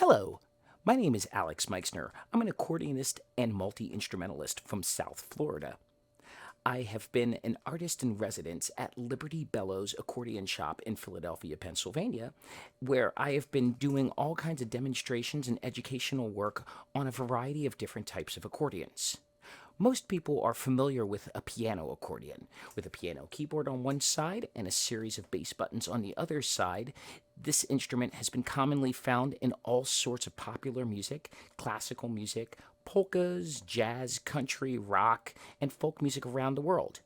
Hello, my name is Alex Meixner. I'm an accordionist and multi-instrumentalist from South Florida. I have been an artist in residence at Liberty Bellows Accordion Shop in Philadelphia, Pennsylvania, where I have been doing all kinds of demonstrations and educational work on a variety of different types of accordions. Most people are familiar with a piano accordion, with a piano keyboard on one side and a series of bass buttons on the other side. This instrument has been commonly found in all sorts of popular music, classical music, polkas, jazz, country, rock, and folk music around the world.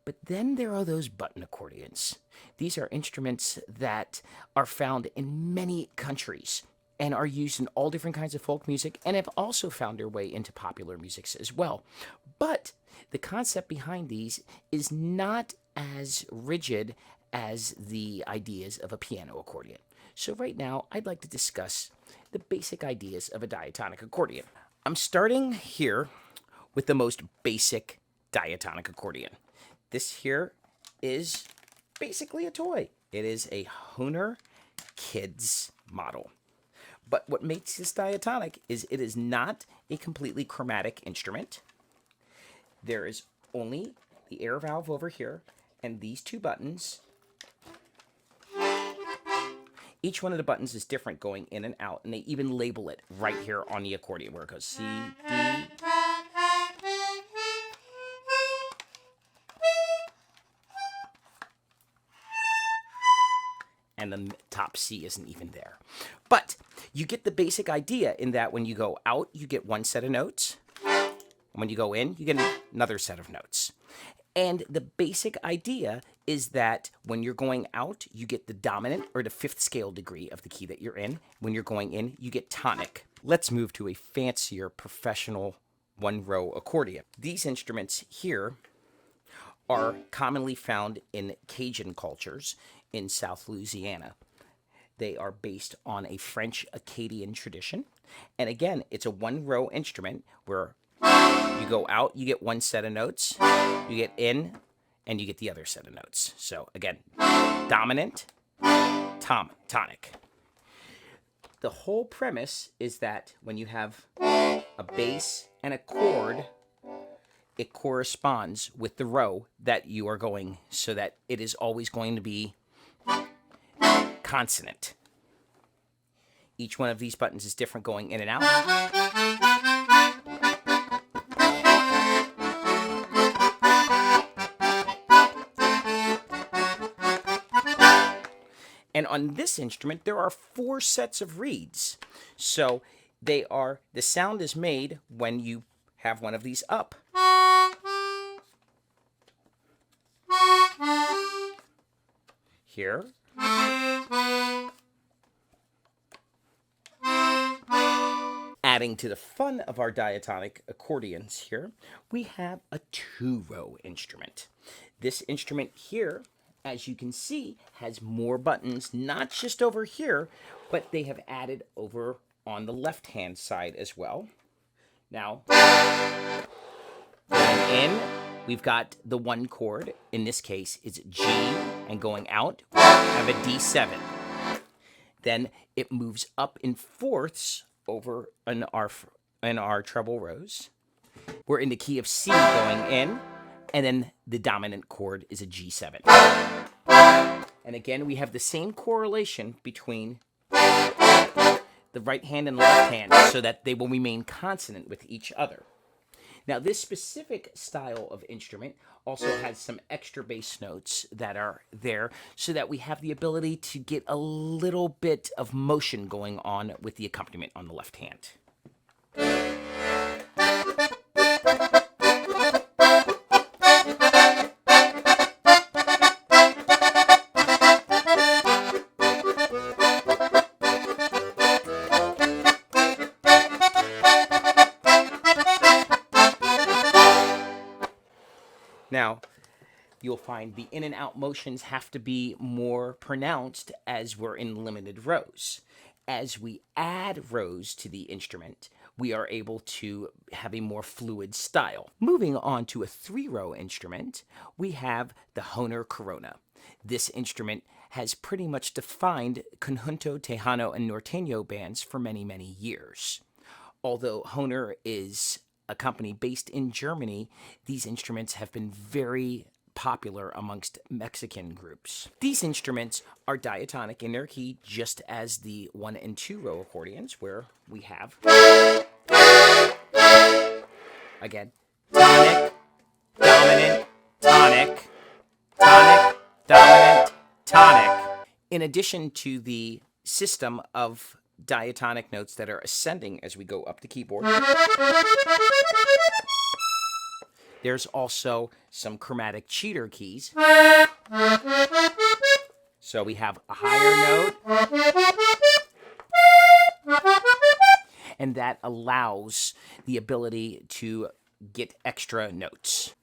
But then there are those button accordions. These are instruments that are found in many countries and are used in all different kinds of folk music and have also found their way into popular music as well. But the concept behind these is not as rigid as the ideas of a piano accordion. So right now, I'd like to discuss the basic ideas of a diatonic accordion. I'm starting here with the most basic diatonic accordion. This here is basically a toy. It is a Hohner Kids model. But what makes this diatonic is it is not a completely chromatic instrument. There is only the air valve over here and these two buttons. Each one of the buttons is different going in and out, and they even label it right here on the accordion where it goes C, D. And the top C isn't even there. But you get the basic idea in that when you go out, you get one set of notes. And when you go in, you get another set of notes. And the basic idea is that when you're going out, you get the dominant or the fifth scale degree of the key that you're in. When you're going in, you get tonic. Let's move to a fancier professional one-row accordion. These instruments here are commonly found in Cajun cultures in South Louisiana. They are based on a French Acadian tradition. And again, it's a one-row instrument where you go out, you get one set of notes, you get in, and you get the other set of notes. So again, dominant, tonic. The whole premise is that when you have a bass and a chord, it corresponds with the row that you are going, so that it is always going to be consonant. Each one of these buttons is different going in and out. And on this instrument, there are 4 sets of reeds. So the sound is made when you have one of these up. Here. Adding to the fun of our diatonic accordions here, we have a 2-row instrument. This instrument here, as you can see, has more buttons, not just over here, but they have added over on the left-hand side as well. Now, going in, we've got the one chord. In this case, it's G, and going out, we have a D7. Then it moves up in fourths over in our treble rows. We're in the key of C going in, and then the dominant chord is a G7. And again, we have the same correlation between the right hand and the left hand so that they will remain consonant with each other. Now, this specific style of instrument also has some extra bass notes that are there so that we have the ability to get a little bit of motion going on with the accompaniment on the left hand. Now, you'll find the in and out motions have to be more pronounced as we're in limited rows. As we add rows to the instrument, we are able to have a more fluid style. Moving on to a 3-row instrument, we have the Hohner Corona. This instrument has pretty much defined conjunto, tejano, and norteño bands for many, many years. Although Hohner is a company based in Germany, these instruments have been very popular amongst Mexican groups. These instruments are diatonic in their key, just as the 1 and 2 row accordions, where we have, again, tonic, dominant, tonic, tonic, dominant, tonic. In addition to the system of diatonic notes that are ascending as we go up the keyboard, there's also some chromatic cheater keys. So we have a higher note, and that allows the ability to get extra notes.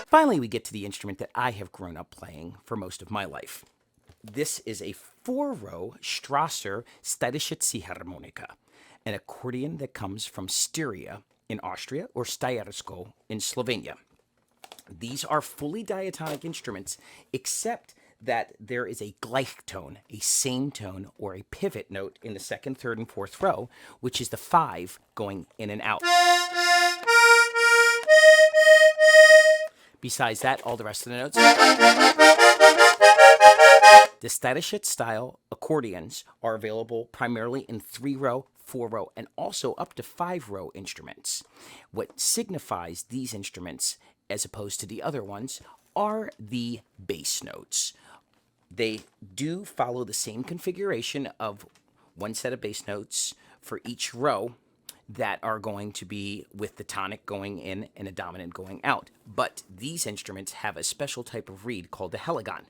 Finally, we get to the instrument that I have grown up playing for most of my life. This is a 4-row Strasser Steirische Ziehharmonika, an accordion that comes from Styria in Austria or Steijersko in Slovenia. These are fully diatonic instruments, except that there is a Gleichtone, a same tone, or a pivot note in the 2nd, 3rd, and 4th row, which is the 5 going in and out. Besides that, all the rest of the notes. The Steirische style accordions are available primarily in 3-row, 4-row, and also up to 5-row instruments. What signifies these instruments, as opposed to the other ones, are the bass notes. They do follow the same configuration of one set of bass notes for each row that are going to be with the tonic going in and a dominant going out. But these instruments have a special type of reed called the heligon.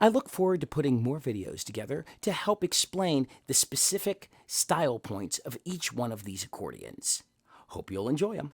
I look forward to putting more videos together to help explain the specific style points of each one of these accordions. Hope you'll enjoy them.